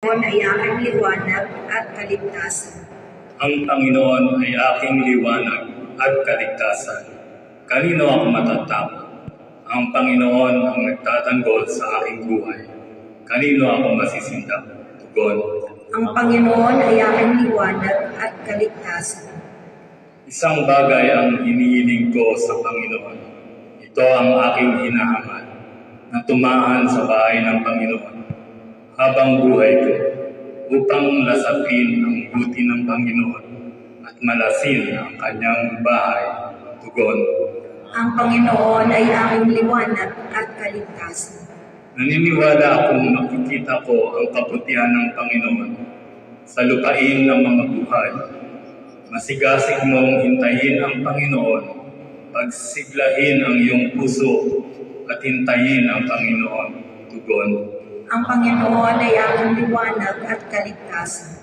Panginoon ay aking liwanag at kaligtasan. Ang Panginoon ay aking liwanag at kaligtasan. Kanino ako matatakot? Ang Panginoon ang nagtatanggol sa aking buhay. Kanino ako masisindak? Tugon. Ang Panginoon ay aking liwanag at kaligtasan. Isang bagay ang hinihiling ko sa Panginoon. Ito ang aking hinahangal, na tumaan sa bahay ng Panginoon habang buhay ko, upang lasapin ang buti ng Panginoon at malasin ang kanyang bahay. Tugon. Ang Panginoon ay aking liwanag at kaligtasan. Naniniwala akong makikita ko ang kabutihan ng Panginoon sa lupain ng mga buhay. Masigasig mong hintayin ang Panginoon, pagsiglahin ang iyong puso at hintayin ang Panginoon. Tugon. Ang Panginoon ay aking liwanag at kaligtasan.